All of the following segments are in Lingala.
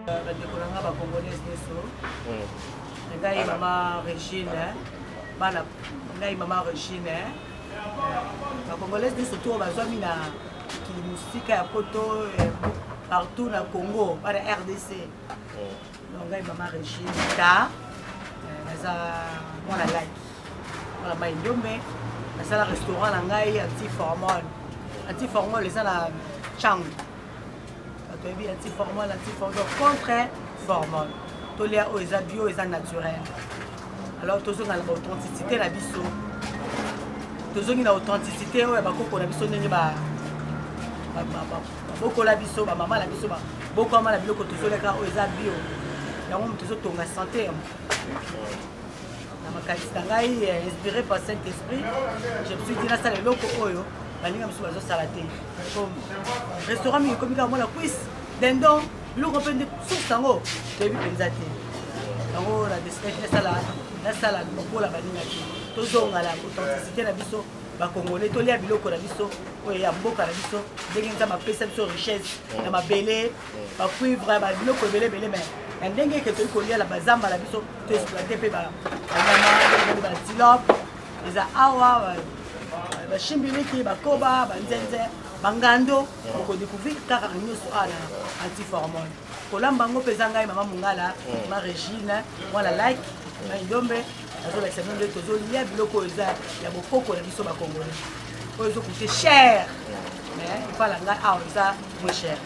Badekolanga ba congolaise neso. Ngai mama Regine, bana ngai mama Regine. Ba congolaise neso to bazwami na ki musika ya poto partout na Congo, para RDC. Donc ngai mama Regine ta naza mwana like. Mwana ba ndombe. Nasala restaurant na ngai anti-formal. Anti-formal les na chang. Anti-formal, anti-formal, contre formal. Tous les bio, ils sont naturels. Alors, tous ont l'authenticité, la biso. Tous ont l'authenticité, on a beaucoup de biso, beaucoup la biso, maman la biso, beaucoup de la biso, tous les cas, ils sont bio. Il y a tous ont la santé. Inspiré par Saint-Esprit, je me suis dit, là, ça les locaux. Restaurant mi comme ça la cuisse dindon le copain de sous-sango tu as vu pensaté donc la destination la salade pour la banina toujours la authenticité la biso ba congolais to lia biloko la biso oyo ya mboka la biso ndenge nza ma pesa biso richesse na mabele ba cuivre ba biloko belé mais ndenge que to kolia la bazamba la biso to exploiter pe ba nyama ba tilop les awa bashimbiliki bakoba banzenze bangando ko découvrir car nyuso ana anti-formal kolamba ngo peza ngai mama mungala ma Regine wala like na ndombe azo la semaine de tozo lia biloko eza ya bokoko na biso ba congolais ko ezo coûter cher mais il fallait ngai a ça moins cher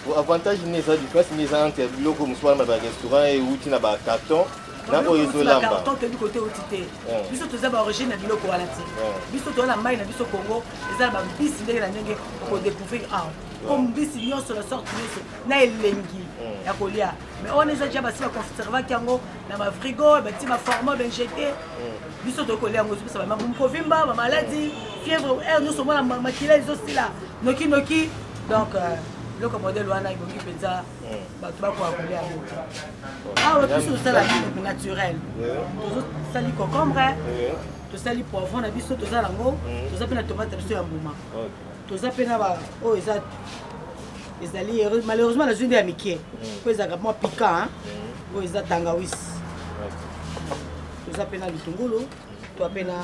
pour avantage ni ça différence ni ça entre biloko muswala ba restaurant et outil na ba carton na oyo lamba carton te du côté otité biso toza ba origine na biloko wana ti biso to na mai na biso Congo eza ba mbisi ndenge na ndenge ko découvrir comme mbisi nyonso la sorte nyonso na elengi ya kolia mais on eza déjà basi ba conserver kango na ba frigo ba ti ma format ben jeté biso to kolia ngo biso ba kovimba ba maladie fièvre air nyonso mona makila izo sila noki donc le modèle wana ibongi penza bato ba kwa kolia ngo ouais tout ça la vie naturelle tout ça li concombre tout ça li poivron na biso tout ça lango tout ça pe na tomate biso ya mbuma tout ça pe na ba oh ezali malheureusement la zone de amitié ko ezaka mo piquant ko eza tangawis tout ça pe na bitungulu to pe na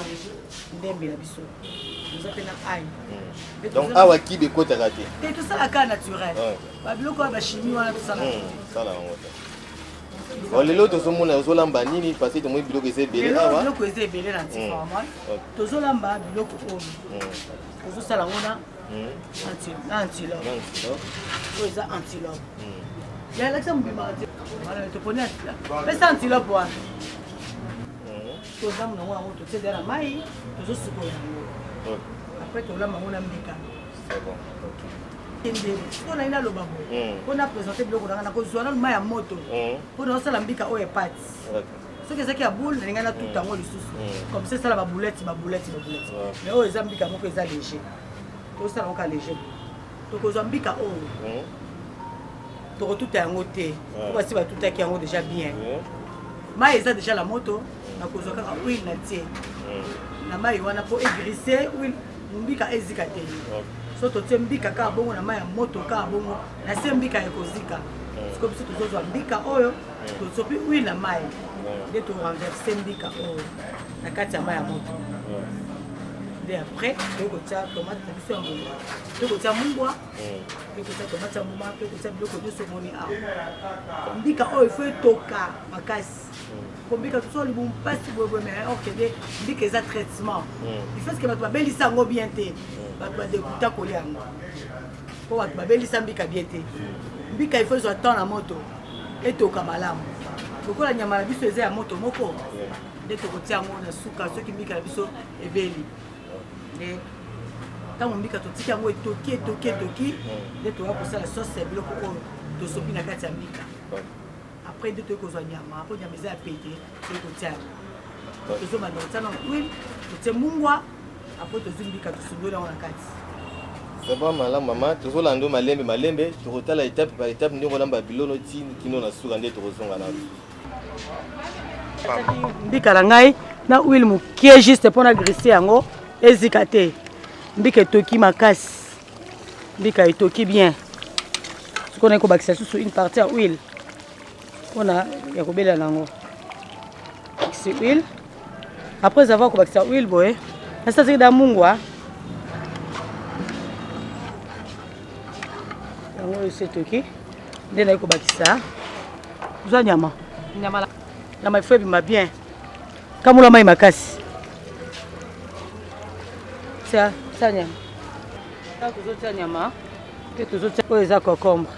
ndembe na biso tout ça pe na ail donc awa ki be ko takate et tout ça la cas naturel ba biloko ba chimie wana tout ça là ça là on les autres sont mon ozolamba nini parce que moi biloko ese belé awa biloko ese belé na anti-formal tozolamba biloko ozo sala ngona antilope oyo eza antilope yalakisa mobima wana toponi pesa antilope wana tozamu nango yango totiedela na mai tozosukola yango apres tolamba yango na mbika siko nayi naloba bo mpo na présente biloko nanga nakozwa nano mai ya moto mpo na osala mbika oyo epati soki ezaki ya boule nalingai natuta yango lisusu comme ça esala baboulette mais oyo eza mbika moko eza léger tosala yango ka léger tokozwa mbika oyo tokotuta yango te po basi batutaki yango déjà bien mai eza déjà la moto nakozwa kaka huile na tie na mai wana mpo égrisse huile mbika ezika te so totie mbika kaka bongo na mai ya moto kaka bongo na se mbika ekozika siko biso tozozwa mbika oyo tosopi huile na mai nde torenverse mbika oyo na kati ya mai ya moto nde après tokotia tomate na biso ya mbuma tokotia mumbwa tokotia tomate ya mbuma tokotia biloko nyonso omoni awa mbika oyo ifo etoka makasi po mbika tosoli bompasi boyeboye mais okende mbika eza traitement ifeske bato babelisa yango bien te bato badekuta kolia yango po bato babelisa mbika bien te mbika ifo ezwa temps na moto etoka malamu lokola nyama na biso eza ya moto moko nde tokotia yango na suka soki mbika na biso ebeli nde ntango mbika totiki yango etoki nde toya kosala sauce ya biloko oyo tosopi na kati ya mbika après nde toyi kozwa nyama po nyama eza ya pete toyi kotia yango tozobanda kotia na huile totie mungwa apres tozwi mbika tosundoli yango na kati ça va malamu mama tozolanda malembe tokotala étape par étape ndenge olamba biloko kino na suka nde tokozonga nano mbika na ngai na huile mokie juste mpo na grisse yango ezika te mbika etoki makasi mbika etoki bien sikoyo nayi kobakisa susu une partie ya huile On a yakobela nango. C'est huile. Après avoir coupé ça huile boy. Ça c'est dans mungwa. Yango c'est toki. Ndena ko bakisa. Zwa nyama. Nyama la. Nyama il faut bien. Kamula mai makasi. Ça nyama. Ça tuzotia nyama. Et tuzotia ko eza concombre.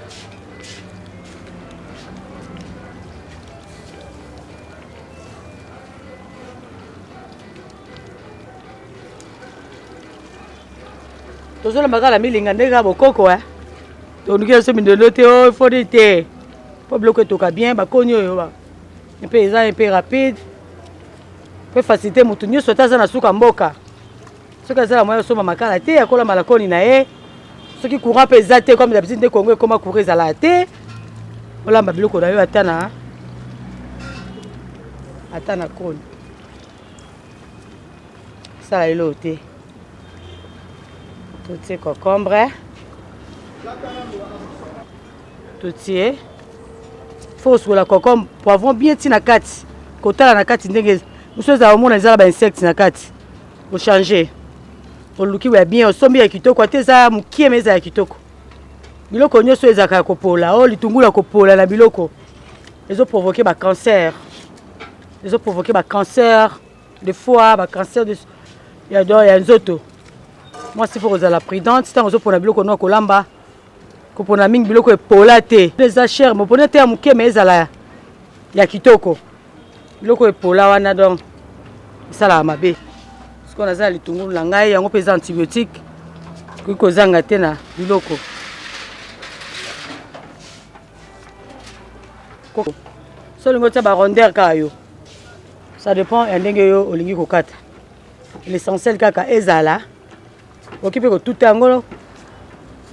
Tozola magala milinga ndeka bokoko tonuki so mindolo te o fodi te po bloquer toka bien ba konyo yo ba un peu rapide peut faciliter mutu nyoso taza na suka mboka soka za la moyo so makala te akola malakoni na ye soki courant pesa te comme d'habitude de Congo comment courir za la te ola ba biloko na yo atana koni ça la elo te tout ces concombre tout est faut sur la concombre poivron bien tina kati kotala na kati ndenge muso za omona za ba insectes na kati o changer o luki wa bien o sombi ya kitoko te za mukie meza ya kitoko biloko nyoso ezaka kopola o litungula kopola na biloko ezo provoquer ba cancer de foie ba cancer de ya nzoto. Moi c'est faut la prudente tant ozo pona biloko no kolamba ko pona mingi biloko epolate les achers mo pona te amuke mezala ya kitoko biloko epola wana donc sala mabe parce qu'on a za litungulu la ngai yango pesa antibiotique ko zanga te na biloko so lingo ta ba rondeur ka yo ça dépend ya ndenge yo olingi kokata l'essentiel kaka ezala okipe ko tutango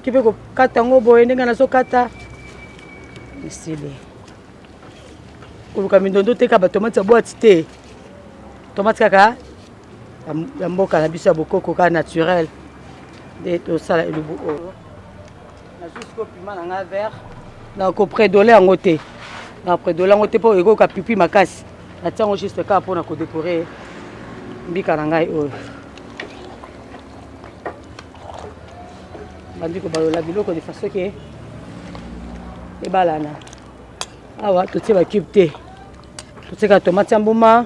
kipe ko katango boye ndenge na so kata misile kuluka mindondo te ka ba tomate ya boîte te tomate kaka ya mboka na biso ya bokoko ka naturel de to sala elubu o na jusqu'au piment na nga vert na ko prédoler yango te na prédoler yango te po eko ka pipi makasi na tiango juste ka pour na ko décorer mbika na ngai oyo bandiko balola biloko de façon que ebalana awa totie ba cube te totie tomate mbuma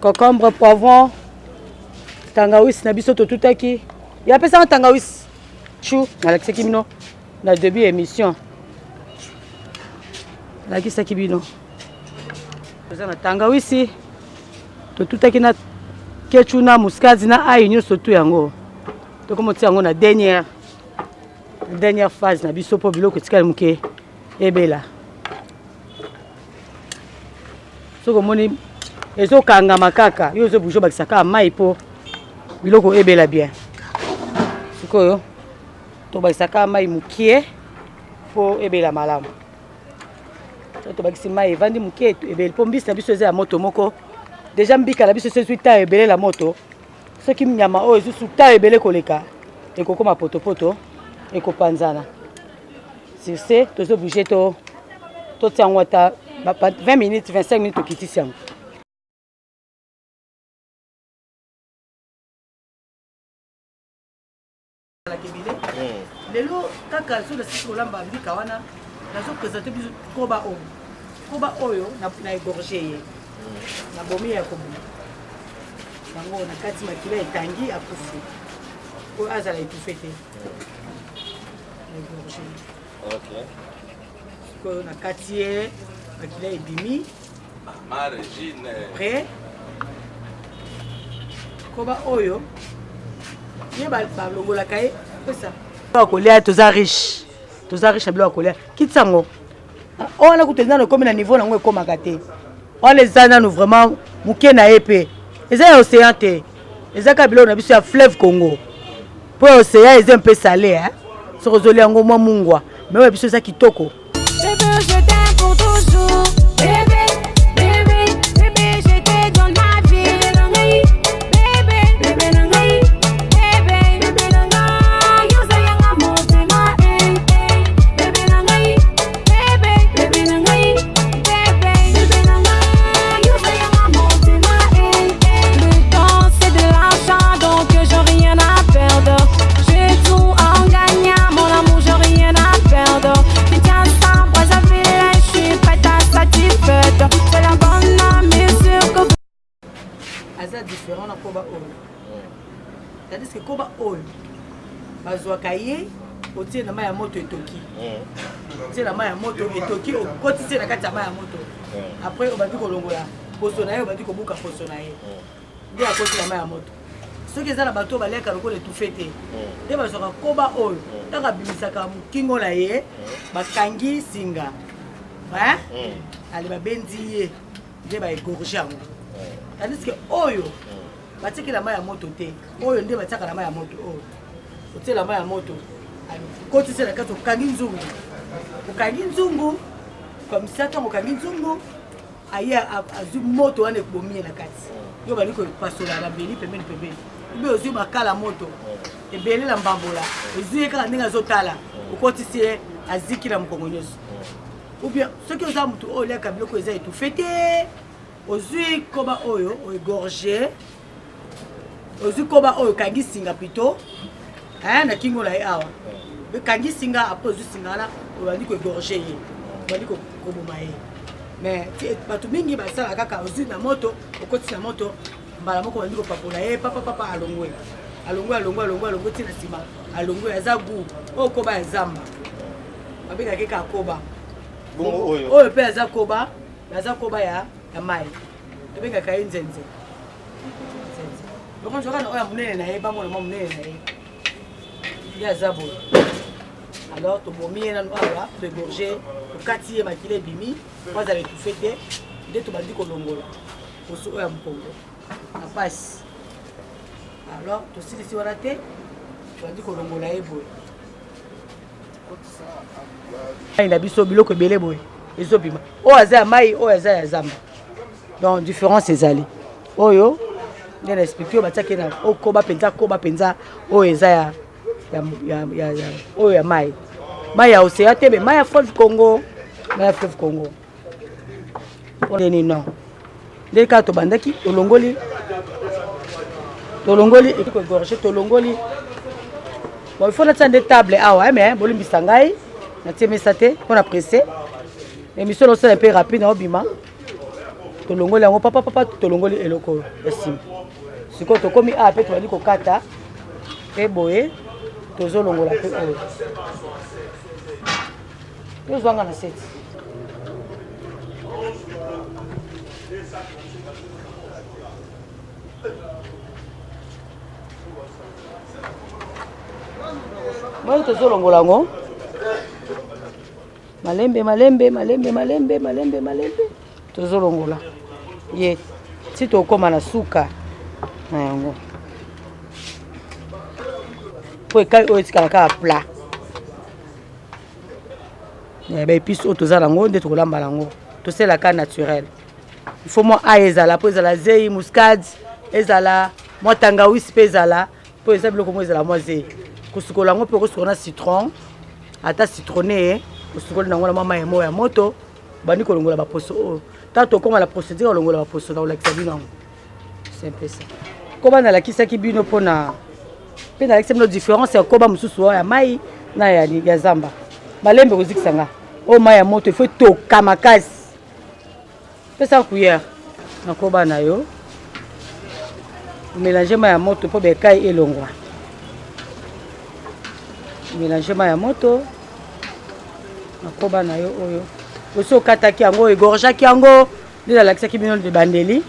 concombre poivron tangawisi na biso totutaki ya pesa tangawisi chou alakisaki bino na début émission alakisaki bino toza na tangawisi totutaki na kechu na muskazi na ayi nyonso tu yango tokomotia yango na dernière phase na biso po biloko tikali muke ebela soko moni ezo kanga makaka yo zo bujo bakisaka mai po biloko ebela bien sikoyo to bakisaka mai mukie po ebela malamu to bakisi mai evandi mukie ebela po mbisi na biso eza ya moto moko déjà mbika na biso sezwi ta ebele la moto soki mnyama oyo ezusu ta ebele koleka ekokoma potopoto ekopanzana sur ce tozo bouger to tiango ata 20 minutes 25 minutes okitisi yango lelo kaka so na sisi kolamba mbika wana nazo présenter biso koba oyo na égorgé ye na bomi ya kobu yango na kati makila etangi akufi po azala etufe te ok ko na kati ye makila ebimi prêt koba oyo ye balongolaka ye pesa bakolia toza riche na bilo bakolia kitsango oyo na kutu ezana komi na niveau nango ekomaka te oyo eza nanu vraiment moke na ye mpe eza ya océan te eza ka biloko na biso ya fleuve Congo po ya océan eza mpe salé soki ozolia yango mwa mungwa me oyo ya biso eza kitoko. aza différent na koba oyo. C'est-à-dire que koba oyo bazwaka ye otie na mai ya moto etoki. Otie na mai ya moto etoki okotisi na kati ya mai ya moto. Après obandi kolongola poso na ye obandi kobuka poso na ye. Nde akoti na mai ya moto. Soki eza na bato baleka lokola etufe te. Nde bazwaka koba oyo taka bimisaka mokingo na ye bakangi singa. Ali babendi ye nde baégorge yango. Tandis que oyo batikela mai ya moto te. Oyo nde batiaka na mai ya moto oyo. Otie la mai ya moto. Kotisi na kati okangi nzungu. Okangi nzungu comme ça tant okangi nzungu aye azu moto wana ebomi na kati. Yo bali ko pasola na beli pembeni. Ibe ozu bakala moto. Ebele la mbambola. Ozu kaka ndinga zotala. Okotisi aziki na mkongo nyonso. Ou bien ceux qui ont mutu oyo leka biloko eza étouffé te. Ozu koba oyo oégorger. Ozu koba oyo kangi singa plutôt. Na kingo la awa. Be kangi singa après ozu singa la obandi ko égorger ye. Obandi ko koboma ye. Mais bato mingi basala kaka ozu na moto, okoti na moto, mbala moko obandi ko papola ye papa alongwe. Alongwe tina sima. Alongwe aza gu. O koba ya zamba. Babika keka koba. Bongo oyo. Oyo pe aza koba ya mai. Babika kayi nzenze. Donc on joue na munene na ye ba mona munene na ye. Ya zabo. Alors to bomi na awa to égorger, to kati makile bimi, pas avec tout fêter, de to bandi ko longola. Ko so ya mpongo. Na passe. Alors to si wana te, to bandi ko longola ye boy. Il a biso biloko belé boy. Ezobima. O aza mai, o aza ya zamba. Donc différence ezali. Oyo nde na expliquer bataki na okoba penza o eza ya oyo ya mai ya océan te mai ya fleuve Congo nini non nde ka to bandaki tolongoli égorger tolongoli bon il faut na tande table awa mais bolimbisa ngai na tie mesa te on a pressé émission no c'est un peu rapide na obima tolongoli yango papa tolongoli eloko esim siko tokomi a pe tobandi kokata pe boye tozolongola pe oyo tozwanga na seti boye tozolongola yango malembe tozolongola ye si tokoma na suka na yango po ekai oyo etikala kaka plat baépice oyo toza nango nde tokolamba nango toselaka naturel il faut mwa aye ezala po ezala zei muscade ezala mwa tangawisi mpe ezala po eza biloko mo ezala mwa zei kosukola yango mpe kosukola na citron ata citronné kosukoli nango na mwa mai mo ya moto bandi kolongola baposo oyo ta tokoma la procédure olongola baposo na kolakisa bino yango c'est un peu ça koba nalakisaki bino mpona mpe nalakisa bino différence ya koba mosusu oyo ya mai na ya zamba malembe kozikisa nga oyo mai ya moto ifo toka makasi pesa cuillère na koba na yo mélanger mai ya moto mpo bekai elongwa mélanger mai ya moto na koba na yo oyo osi okataki yango égorgeaki yango nde nalakisaki bino de bandeli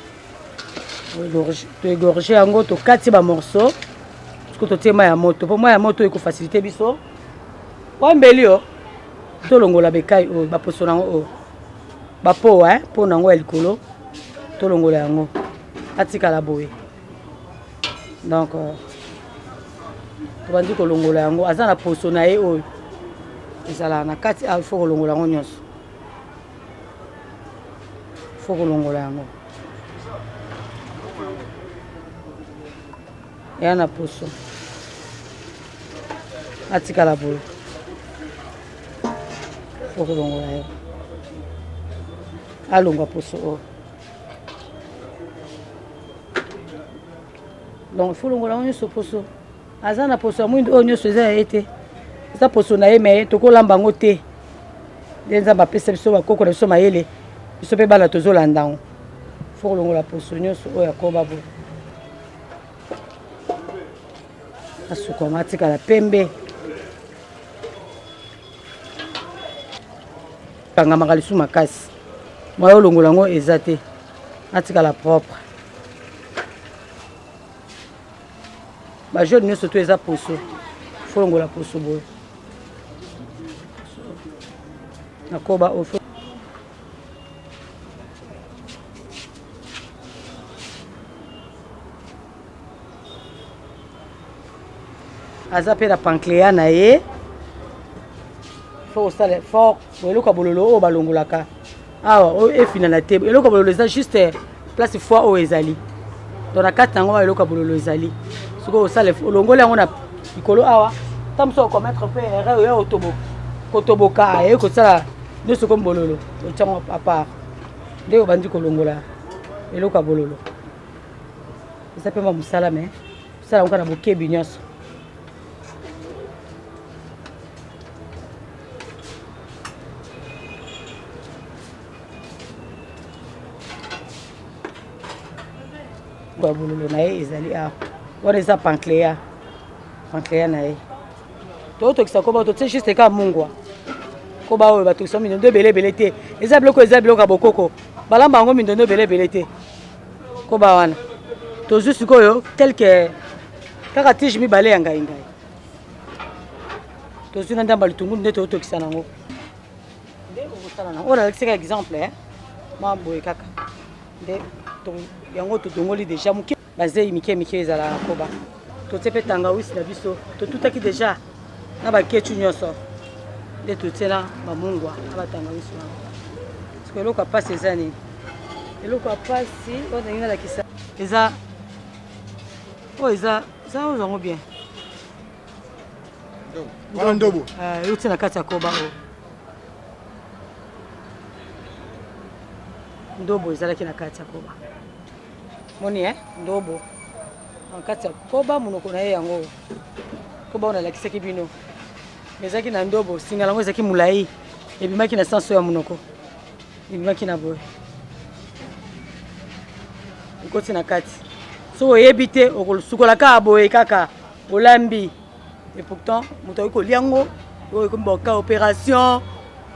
toégorge yango tokati bamorceau soki totie mai ya moto mpo mai ya moto ekofacilité biso wambeli o tolongola bekai oyo baposo nango oyo bapo mpo nango ya likolo tolongola yango atikala boye donc tobandi kolongola yango aza na poso na ye oyo ezala na kati il faut kolongola yango nyonso faut kolongola yango eya na poso atikala boye faut kolongola yo alongwa poso oyo donc il faut longola yango nyonso poso aza na poso ya mwindu oyo nyonso eza ya ye te eza poso na ye me tokolamba yango te nde nzambe apesa biso bakoko na biso mayele biso mpe bana tozolanda yango faut kolongola poso nyonso oyo akoba boye asuka matika la pembe kanga makalisu makasi moyo longola ngo ezate atika la propre ba jaune ne surtout eza poso faut longola poso boy nakoba ofo aza pe na pancléa na ye faut osala fort eloko bololo oyo balongolaka awa oyo efina na te eloko bololo eza juste place fois oyo ezali donc na kati nango eloko bololo ezali soki osala olongoli yango na likolo awa ta mosu okomettre mpe erreur oyo kotoboka aye kosala nyonso komi bololo otiango apart nde obandi kolongola eloko ya bololo eza mpe ma mosala me osala yango na bokebi nyonso bololo na ye ezali awa wana eza pancléa na ye totokisa koba totie juste ka mungwa koba oyo batokisa mindondo ebele te eza biloko ya bokoko balamba yango mindondo ebele te koba wana tozwi sikoyo tel que kaka tige mibale ya ngai tozwi na ndamba litungulu nde totokisa nango nde okosala nango oyo nalakisaka exemple maboye kaka nde yango totongoli deja moke bazei mike ezala na koba totie mpe tangawisi na biso totutaki deja na bakechu nyonso nde totie na bamungwa na batangawisi nango parceke eloko ya pasi eza nini eloko ya pasi oyo ndenge nalakisa eza oyo eza oyo zango bien ndobo euti na kati ya koba oyo ndobo ezalaki na kati ya koba moni ndobo na kati ya koba monoko na ye yango koba oyo nalakisaki bino ezalaki na ndobo singa yango ezalaki molai ebimaki na sanso ya monoko ebimaki na boye ekoti na kati soki oyebi te okosukolaka boye kaka olambi et pourtant moto akoki kolia yango oyo ekomi boka opération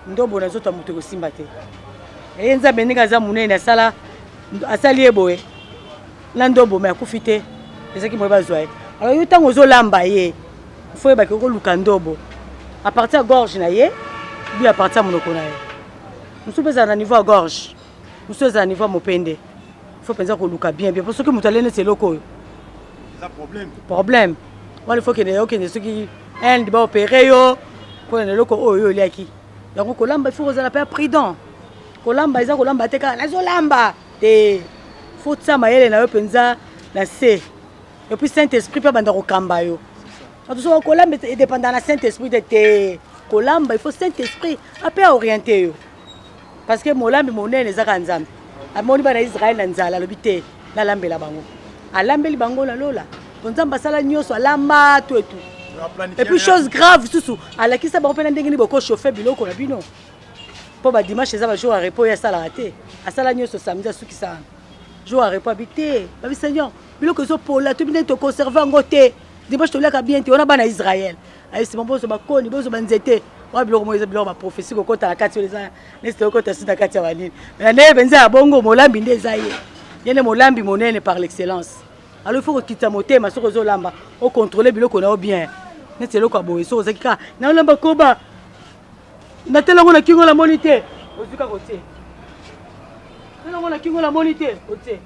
ndobo na nzoto ya moto ekosimba te eye nzambe ndenge aza monene asali ye boye na ndobo me akufi te ezalaki moye bazwa ye alors yo ntango ozolamba ye fo yebaki okoluka ndobo à partir ya gorge na ye bi à partir ya monoko na ye mosusu mpe ezala na niveau ya gorge mosusu ezala na niveau ya mopende fo mpenza koluka bien po soki moto alei neti eloko oyo problème wana ifo okende soki inde baopere yo mpona eloko oyo yo oliaki yango kolamba ifo kozala mpe prudent kolamba eza kolamba te kaka nazolamba te fo tia mayele na yo mpenza na se epuis saint esprit mpe abanda kokamba yo ato soki kolamba edépendant na saint esprit te kolamba il faut saint esprit ape aoriente yo parce que molambi monene ezaka nzambe amoni bana israele na nzala alobi te nalambela bango alambeli bango na lola po nzambe asala nyonso alamba to etu et puis chose grave susu alakisa bango mpe na ndenge nini bokochauffe biloko na bino mpo badimanche eza bajour ya repos ye asalaka te asala nyonso samedi asukisa wana jour ya repos abi te babi seigneur biloko ezopola to bino tokonserve yango te dimanche toliaka bien te wana bana israele ayesima bozo bakoni bozo banzete wa biloko mo eza biloko baprophétie kokota na kati oyo eza nesi okota si na kati ya banini na ndenge mpenza ya bongo molambi nde eza ye yene molambi monene par l'excellence alors il faut kokita motema soki ozolamba ocontrôle biloko na yo bien neti eloko ya boye soki ozaki kaka naolamba koba natelango na kingo namoni te ozwi kaka otie telango na kingo namoni te otie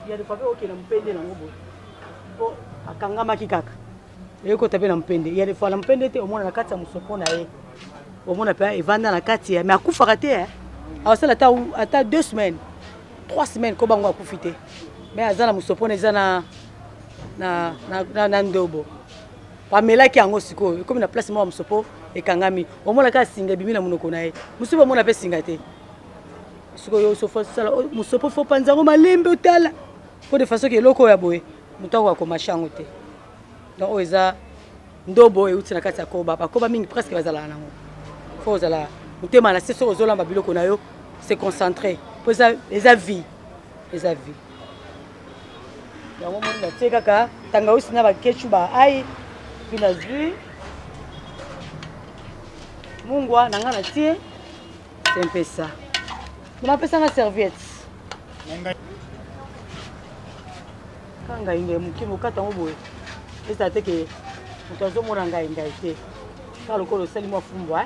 ya defa mpe okende mopende nango boye po akangamaki kaka eyokota mpe na mpende ya defa na mpende te omona na kati ya mosopo na ye omona mpe evanda na kati ya me akufaka te awasala ata 2 semaines 3 semaines ko bango akufi te me aza na mosopo na eza na ndobo pamelaki yango sikoyo ekomi na place moko ya mosopo ekangami omona kaka singa ebimi na monoko na ye mosusu omona mpe singa te sikoyo osala mosopo fo panza yango malembe otala mpo de façon ke eloko oyo ya boye moto ako akomashe yango te donc oyo eza ndobo euti na kati ya koba bakoba mingi presque bazalaka nango fo ozala motema na se soki ozolamba biloko na yo se concentré mpo eza vie yango moni batie kaka tangawisi na bakechu ba ai puis nazwi mungwa nanga na tie c'est un peu ça mapesa nga serviette kanga inge mukimo katango boye esa te ke moto azomona ngai te kaka lokolo osali mwa fumbwa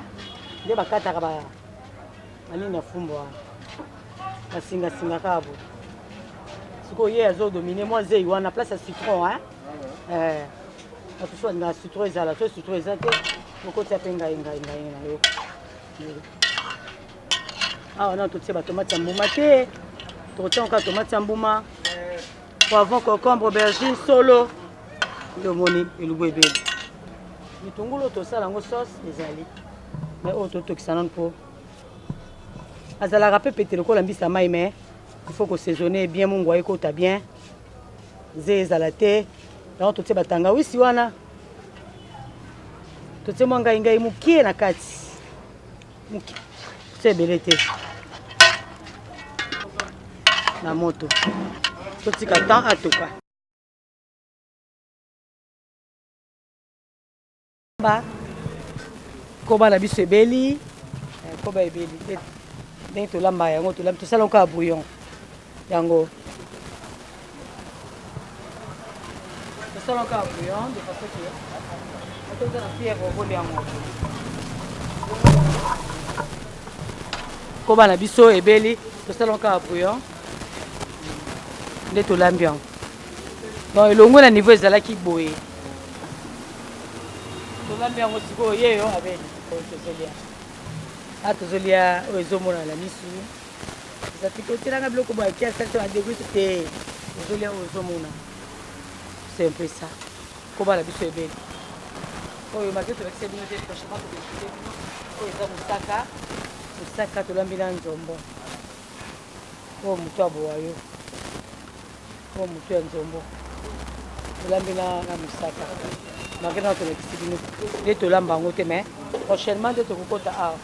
nde bakataka banini ya fumbwa basingasinga kaka boye sikoyo ye azodomine mwa zei wana place ya citron bato so balinga citron ezala so citron eza te okotia mpe ngai na yo awa na totie batomate ya mbuma te tokotia kaka tomate ya mbuma poivron concombre aubergine solo yomoni elubu ebele mitungulu tosala yango sauce ezali mais oyo totokisa nano mpo azalaka mpe pete lokola mbisa mai mais il faut kosaisonner bien mungwa ekota bien ze ezala te yango totie batangawisi wana totie mwa ngai mokie na kati mokie totie ebele te na moto totika temps atoka koba na biso ebeli koba ebeli ndenge tolamba yango tosala kaka bouillon yango tosala kaka bouillon de façon que toza na fièvre ovoli yango koba na biso ebeli tosala kaka bouillon nde tolambi yango donc elongo na niveau ezalaki boye tolambi yango sikoyo yeyo abeli tozolia tozolia oyo ezomona na misu otielanga biloko boye akia salisa badegrise te tozolia oyo ezomona c'est un peu ça koba na biso ebeli oyo make tolakisa bino te franchement tokeside bino oyo eza mosaka tolambi na nzombo oyo moto abowa yo oyo moto ya nzombo tolambi na mosaka make na tolakisi bino nde tolamba yango te mais prochainement nde tokokota awa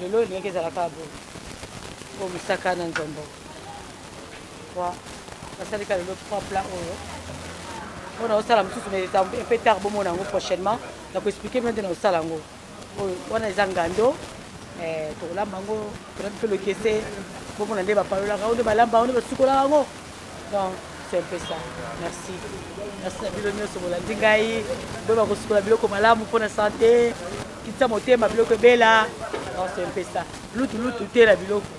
lelo elingaki ezalaka boye oyo mosaka na nzombo basalika lelo 3 plat oyo mpona osala mosusu mpe tard bomona yango prochainement nakoexplike bino nde na osala yango oyo wana eza ngando tokolamba yango tolambi mpe lokese bomona nde bapalolaka yango nde balamba yango nde basukolaka yango donc c'est un peu ça merci na bino nyonso bolandi ngai boyeba kosukola biloko malamu mpona santé kitisa motema biloko ebela donc c'est un peu ça lutu te na biloko